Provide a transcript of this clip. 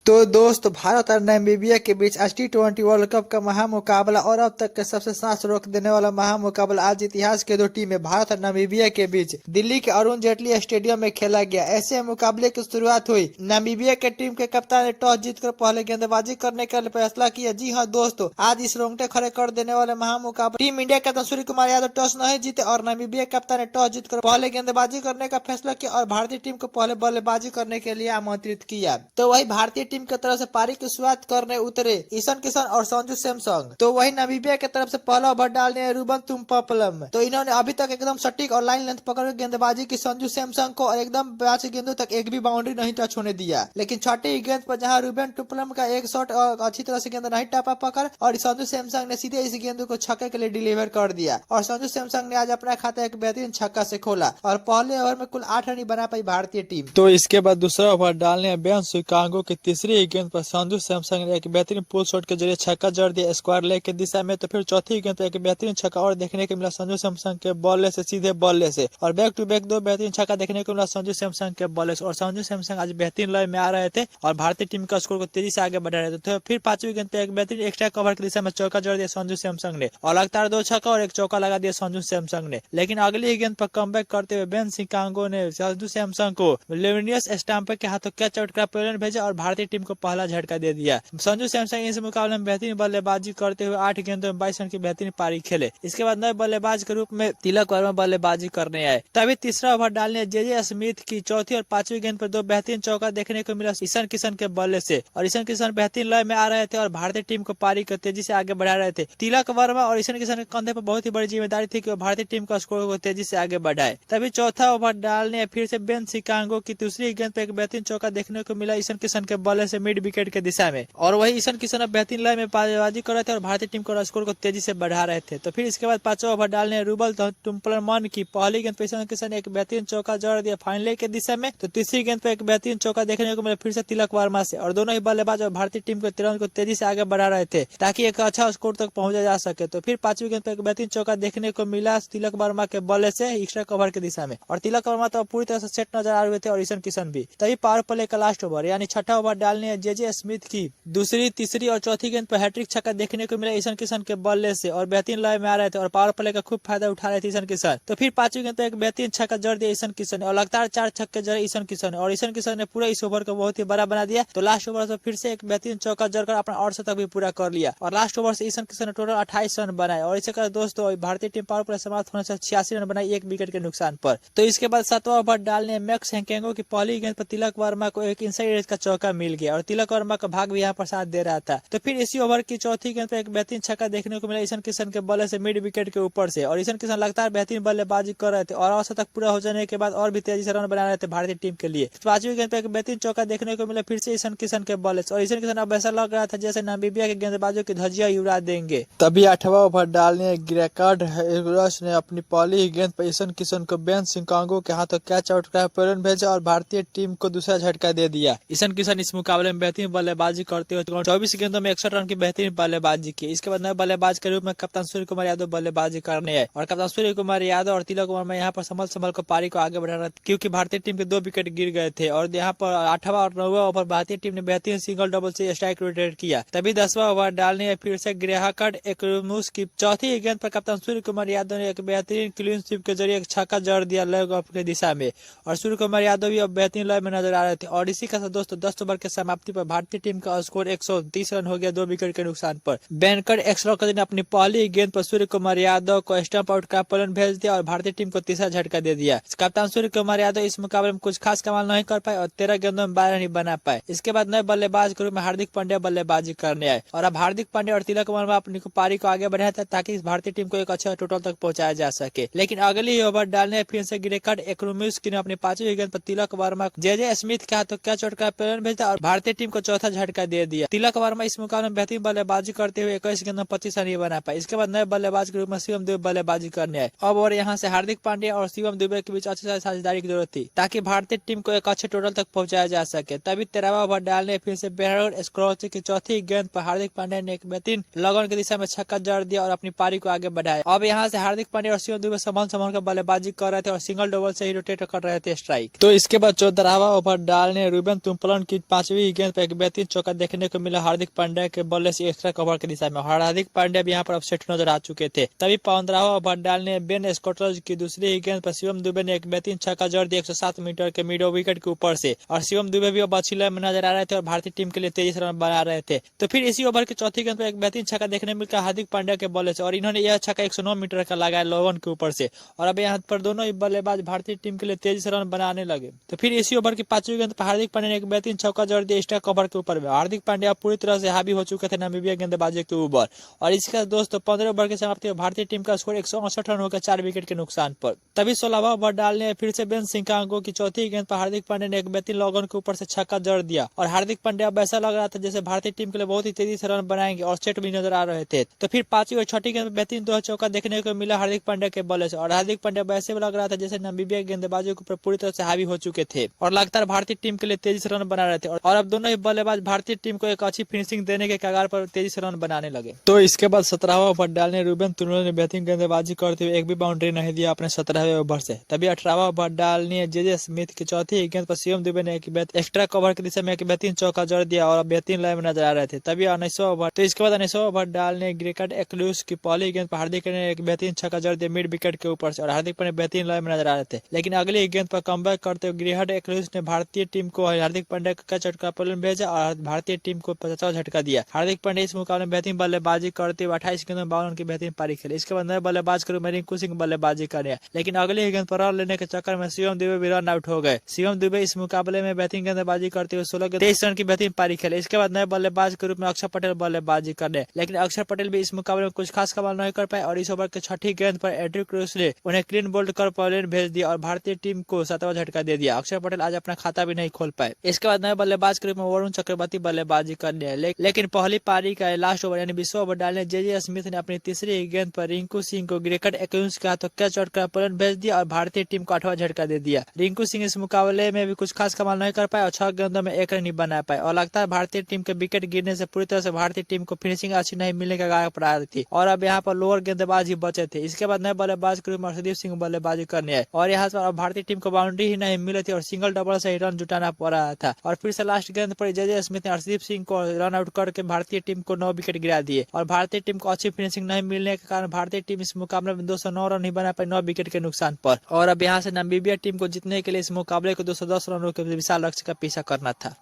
तो दोस्त भारत और नामीबिया के बीच आज T20 वर्ल्ड कप का महामुकाबला और अब तक का सबसे सांस रोक देने वाला महामुकाबला आज इतिहास के दो टीमें भारत और नामीबिया के बीच दिल्ली के अरुण जेटली स्टेडियम में खेला गया। ऐसे मुकाबले की शुरुआत हुई। नामीबिया के टीम के कप्तान ने टॉस जीतकर पहले गेंदबाजी करने का फैसला किया। जी हाँ दोस्तों, आज इस रोंगटे खड़े कर देने वाले महामुकाबला टीम इंडिया कप्तान सूर्य कुमार यादव टॉस नहीं जीते और नामीबिया कप्तान ने टॉस जीतकर पहले गेंदबाजी करने का फैसला किया और भारतीय टीम को पहले बल्लेबाजी करने के लिए आमंत्रित किया। तो वही भारतीय टीम की तरफ से पारी की शुरुआत करने उतरे ईशान किशन और संजू सैमसंग। तो वही नामीबिया की तरफ से पहला ओवर डालने रूबन तुमपलम। तो इन्होंने अभी तक एकदम सटीक और लाइन लेंथ पकड़ गेंदबाजी की संजू सैमसंग को और एकदम 5 गेंदों तक एक भी बाउंड्री नहीं टच होने दिया। लेकिन छठी गेंद पर जहां रूबन तुमपलम का एक शॉट अच्छी तरह से गेंद नहीं टापा पकड़ और संजू सैमसंग ने सीधे इस गेंद को छक्के के लिए डिलीवर कर दिया और संजू सैमसंग ने आज अपना खाता एक बेहतरीन छक्का से खोला और पहले ओवर में कुल 8 रन बना पाई भारतीय टीम। तो इसके बाद दूसरा ओवर डालने बेन शिकागो की तीसरी गेंद पर संजू सैमसंग ने एक बेहतरीन पुल शॉट के जरिए छक्का जड़ दिया स्क्वायर लेग की दिशा में। तो फिर चौथी गेंद पर एक बेहतरीन छक्का और देखने को मिला संजू सैमसंग के बल्ले से सीधे बल्ले से और बैक टू बैक दो बेहतरीन छक्का देखने को मिला संजू सैमसंग के बल्ले से और संजू सैमसंग आज बेहतरीन लय में आ रहे थे और भारतीय टीम का स्कोर को तेजी से आगे बढ़ा रहे थे। तो फिर पांचवी गेंद पे एक बेहतरीन एक्स्ट्रा कवर की दिशा में चौका जड़ दिया संजू सैमसंग ने और लगातार 2 छक्का और 1 चौका लगा दिया संजू सैमसंग ने। लेकिन अगली गेंद पर कमबैक करते हुए बेन शिकागो ने संजू सैमसंग को लेविनियस स्टैम्पर के हाथों कैच आउट का प्रेरण भेजा और भारतीय टीम को पहला झटका दे दिया। संजू सैमसंग इस मुकाबले में बेहतरीन बल्लेबाजी करते हुए 8 गेंदों में 22 रन की बेहतरीन पारी खेले। इसके बाद नए बल्लेबाज के रूप में तिलक वर्मा बल्लेबाजी करने आए। तभी तीसरा ओवर डालने जे स्मिथ की चौथी और पांचवी गेंद पर 2 बेहतरीन चौका देखने को मिला ईशान किशन के बल्ले से और ईशान किशन बेहतरीन लय में आ रहे थे और भारतीय टीम को पारी को तेजी से आगे बढ़ा रहे थे। तिलक वर्मा और ईशान किशन के कंधे पर बहुत ही बड़ी जिम्मेदारी थी कि वो भारतीय टीम का स्कोर को तेजी से आगे बढ़ाए। तभी चौथा ओवर डालने फिर से बेन शिकागो की दूसरी गेंद पर एक बेहतरीन चौका देखने को मिला ईशान किशन के बल्ले से मिड विकेट के दिशा में और वही ईशान किशन बेहतरीन लय में बल्लेबाजी कर रहे थे और भारतीय टीम को स्कोर को तेजी से बढ़ा रहे थे। तो फिर इसके बाद पांचवा ओवर डालने रूबल तुमपलम की पहली गेंद पर ईशान किशन एक बेहतरीन चौका जड़ दिया फाइनल के दिशा में। तो तीसरी गेंद पर एक बेहतरीन चौका देखने को मिला फिर से तिलक वर्मा से और दोनों ही बल्लेबाज और भारतीय टीम को तिरंग को तेजी से आगे बढ़ा रहे थे ताकि एक अच्छा स्कोर तक पहुंचा जा सके। तो फिर पांचवी गेंद पर एक बेहतरीन चौका देखने को मिला तिलक वर्मा के बल्ले से एक्स्ट्रा कवर की दिशा में और तिलक वर्मा तो पूरी तरह से सेट नजर आ रहे थे और ईशान किशन भी। तभी पावर प्ले का लास्ट ओवर यानी छठा ओवर डालने जे स्मिथ की दूसरी तीसरी और चौथी गेंद पर हैट्रिक छक्का देखने को मिला ईशान किशन के बल्ले से और बेहतरीन लय में आ रहे थे और पावर प्ले का खूब फायदा उठा रहे थे ईशान किशन। तो फिर पांचवी गेंद पर एक बेहतरीन छक्का जड़ दिया ईशान किशन और लगातार 4 छक्के जड़े ईशान किशन और ईशान किशन ने पूरा इस ओवर को बहुत ही बड़ा बना दिया। तो लास्ट ओवर से फिर से एक बेहतरीन चौका जड़कर अपना 8 शतक भी पूरा कर लिया और लास्ट ओवर से ईशान किशन ने टोटल 28 रन बनाए और इसी कारण दोस्तों भारतीय टीम पावर प्ले समाप्त होने से 86 रन बनाई 1 विकेट के नुकसान पर। तो इसके बाद 7वां ओवर डालने मैक्स हैंकेंगो की पहली गेंद पर तिलक वर्मा को एक इनसाइड एज का चौका मिल गया और तिलक वर्मा का भाग भी यहाँ पर साथ दे रहा था। तो फिर इसी ओवर की चौथी गेंद पर एक बेहतरीन छक्का देखने को मिला ईशान किशन के बल्ले से मिड विकेट के ऊपर से और ईशान किशन लगातार बेहतरीन बल्लेबाजी कर रहे थे और औसत तक पूरा हो जाने के बाद और भी तेजी से रन बना रहे थे भारतीय टीम के लिए। पांचवी गेंद पर एक बेहतरीन चौका देखने को मिला फिर से ईशान किशन के बल्ले और ईशान किशन अब ऐसा लग रहा था जैसे नामीबिया के गेंदबाजों की धज्जियां उड़ा देंगे। तभी 8वां ओवर डालने ग्रेकार्ड हेगरस ने अपनी पहली गेंद पर ईशान किशन को बेन शिकागो के हाथों कैच आउट का प्रेरण भेजा और भारतीय टीम को दूसरा झटका दे दिया। ईशान किशन इस मुकाबले में बेहतरीन बल्लेबाजी करते हुए 24 गेंदों में 61 रन की बेहतरीन बल्लेबाजी की। इसके बाद नए बल्लेबाज के रूप में कप्तान सूर्य कुमार यादव बल्लेबाजी करने आए और कप्तान सूर्य कुमार यादव और तिलक वर्मा यहाँ पर संभल को पारी को आगे बढ़ा रहा था क्योंकि भारतीय टीम के 2 विकेट गिर गए थे और यहाँ पर 8वां और 9वां ओवर भारतीय टीम ने बेहतरीन सिंगल डबल से स्ट्राइक रोटेट किया। तभी 10वां ओवर डालने फिर से ग्रेहाकड एकमुस की चौथी गेंद पर कप्तान सूर्य कुमार यादव ने एक बेहतरीन क्लीन स्वीप के जरिए एक छक्का जड़ दिया लेग ऑफ की दिशा में और सूर्य कुमार यादव भी अब बेहतरीन लय में नजर आ रहे थे और इसी के साथ दोस्तों 10 ओवर के समाप्ति पर भारतीय टीम का स्कोर 130 रन हो गया 2 विकेट के नुकसान पर। बैंकर एक्स्ट्रा ने अपनी पहली गेंद पर सूर्य कुमार यादव को स्टंप आउट का प्रेरण भेज दिया और भारतीय टीम को तीसरा झटका दे दिया। कप्तान सूर्य कुमार यादव इस मुकाबले में कुछ खास कमाल नहीं कर पाए और 13 गेंदों में 12 रन बना पाए। इसके बाद नए बल्लेबाज के रूप में हार्दिक पांड्या बल्लेबाजी करने आए और अब हार्दिक पांड्या और तिलक वर्मा अपनी पारी को आगे बढ़ाया था ताकि इस भारतीय टीम को एक अच्छा टोटल तक पहुंचाया जा सके। लेकिन अगली ओवर डालने फिर से ग्रेकार्ड एकमुस ने अपनी 5वीं गेंद पर तिलक वर्मा जे स्मिथ के हाथों कैच आउट का प्रेरण भेजा और भारतीय टीम को चौथा झटका दे दिया। तिलक वर्मा इस मुकाबले में बेहतरीन बल्लेबाजी करते हुए 21 गेंदों में 25 रन बना पाए। इसके बाद नए बल्लेबाज के रूप में शिवम दुबे बल्लेबाजी करने आए। अब और यहाँ से हार्दिक पांड्या और शिवम दुबे के बीच अच्छी साझेदारी की जरूरत थी ताकि भारतीय टीम को एक अच्छे टोटल तक पहुंचाया जा सके। तभी 13वां ओवर डालने फिर से बेहतर स्क्रॉच की चौथी गेंद पर हार्दिक पांड्या ने एक बेहतरीन लगन की दिशा में छक्का जड़ दिया और अपनी पारी को आगे बढ़ाया। अब यहाँ से हार्दिक पांड्या और शिवम दुबे संभल कर बल्लेबाजी कर रहे थे और सिंगल डबल से ही रोटेट कर रहे थे स्ट्राइक। तो इसके बाद 14वां ओवर डालने रूबन तुमपलम की 5वीं 15वीं गेंद पर एक बेहतरीन चौका देखने को मिला हार्दिक पांड्या के बल्ले से एक्स्ट्रा कवर की दिशा में। हार्दिक पांड्या भी यहाँ पर अपसेट नजर आ चुके थे। तभी 15वां ओवर डालने बेन स्कॉटलर की दूसरी ही गेंद पर शिवम दुबे ने एक बेहतरीन छक्का जड़ दिया 107 मीटर के मिड विकेट के ऊपर से, और शिवम दुबे भी अब अच्छी लय में नजर आ रहे थे और भारतीय टीम के लिए तेजी से रन बना रहे थे। तो फिर इसी ओवर की चौथी गेंद पर एक बेहतरीन छक्का देखने मिला हार्दिक पांड्या के बल्ले से, और इन्होंने यह छक्का 109 मीटर का लगाया लोगन के ऊपर से, और अब यहाँ पर दोनों ही बल्लेबाज भारतीय टीम के लिए तेजी से रन बनाने लगे। तो फिर इसी ओवर की 5वीं गेंद पर हार्दिक पांड्या ने एक बेहतरीन चौका जड़ दिया एक्स्ट्रा कवर के ऊपर में। हार्दिक पांड्या पूरी तरह से हावी हो चुके थे नामीबिया गेंदबाजी के ऊपर, और इसका दोस्तों 15 ओवर की समाप्ति में भारतीय टीम का स्कोर 168 रन होकर 4 विकेट के नुकसान पर। तभी 16वां ओवर डालने फिर से बेन सिकांगो की चौथी गेंद पर हार्दिक पांड्या ने एक बेहतरीन लॉगन के ऊपर से छक्का जड़ दिया, और हार्दिक पांड्या अब ऐसा लग रहा था जैसे भारतीय टीम के लिए बहुत ही तेजी से रन बनाएंगे और सेट भी नजर आ रहे थे। तो फिर 5वीं और 6ठी गेंद पर बेहतरीन दो चौका देखने को मिला हार्दिक पांड्या के बल्ले से, और हार्दिक पांड्या ऐसे लग रहा था जैसे नामीबिया गेंदबाजों के ऊपर पूरी तरह से हावी हो चुके थे और लगातार भारतीय टीम के लिए तेजी से रन बना रहे थे, और अब दोनों ही बल्लेबाज भारतीय टीम को एक अच्छी फिनिशिंग देने के कगार पर तेजी से रन बनाने लगे। तो इसके बाद 17वां ओवर डालने रूबेन तुनुल ने बेहतरीन गेंदबाजी करते हुए एक भी बाउंड्री नहीं दिया अपने 17वें ओवर से। तभी 18वां ओवर डालने जेजे स्मिथ की चौथी गेंद पर शिवम दुबे ने एक एक्स्ट्रा कवर की दिशा में एक बेहतरीन चौका जड़ दिया और बेहतरीन लय में नजर आ रहे थे। तभी 19वां ओवर, तो इसके बाद 19वां ओवर डालने ग्रेकट एक्लूस की पहली गेंद पर हार्दिक ने एक बेहतरीन छक्का जड़ दिया मिड विकेट के ऊपर से, और हार्दिक पांड्या बेहतरीन लय में नजर आ रहे थे। लेकिन अगली गेंद पर कमबैक करते हुए ग्रेकट एक्लूस ने भारतीय टीम को हार्दिक पांड्या का झटका पर भेजा और भारतीय टीम को 50वां झटका दिया। हार्दिक पांड्या इस मुकाबले में बेहतरीन बल्लेबाजी करते हुए 28 गेंदों में 52 की बेहतरीन पारी खेले। इसके बाद नए बल्लेबाज के रूप में रिंकू सिंह बल्लेबाजी करे, लेकिन अगली गेंद पर रन लेने के चक्कर में शिवम दुबे भी रन आउट हो गए। शिवम दुबे इस मुकाबले में बेहतरीन गेंदबाजी करते हुए 16 गेंद 23 रन की बेहतरीन पारी खेले। इसके बाद नए बल्लेबाज के रूप में अक्षर पटेल बल्लेबाजी करने, लेकिन अक्षर पटेल भी इस मुकाबले में कुछ खास कमाल नहीं कर पाए, और इस ओवर के 6ठी गेंद पर एड्रिक क्रूस ने उन्हें क्लीन बोल्ड कर पॉलिन भेज दिया और भारतीय टीम को 7वां झटका दे दिया। अक्षर पटेल आज अपना खाता भी नहीं खोल पाए। इसके बाद नए बल्लेबाज के रूप में वरुण चक्रवर्ती बल्लेबाजी करने, लेकिन पहली पारी का लास्ट ओवर यानी 20वां ओवर डालने जेजे स्मिथ ने अपनी तीसरी गेंद पर रिंकू सिंह को ग्रेकट एक्लूस के हाथों कैच आउट कर पॉलिन भेज दिया और भारतीय टीम को 8वां झटका दे दिया। रिंकू सिंह इस मुकाबले में भी कुछ खास कमाल नहीं कर पाए और 6 गेंदों में 1 रन नहीं बना पाए, और लगातार भारतीय टीम के विकेट गिरने से पूरी तरह से भारतीय टीम को फिनिशिंग अच्छी नहीं मिलने का कगार पर आ रही थी, और अब यहाँ पर लोअर गेंदबाज ही बचे थे। इसके बाद नए बल्लेबाज के रूप में अर्शदीप सिंह बल्लेबाजी करने आए, और यहाँ पर भारतीय टीम को बाउंड्री ही नहीं मिली थी और सिंगल डबल से ही रन जुटाना पड़ रहा था, और फिर से लास्ट गेंद पर जेजे स्मिथ ने अर्शदीप सिंह को रन आउट करके भारतीय टीम को 9 विकेट गिरा दिए, और भारतीय टीम को अच्छी फिनिशिंग नहीं मिलने के कारण भारतीय टीम इस मुकाबले में 209 रन नहीं बना पाई 9 विकेट के नुकसान पर, और अब यहाँ से नामीबिया टीम को जीतने के लिए इस मुकाबले को 210 रनों के विशाल लक्ष्य का पीछा करना था।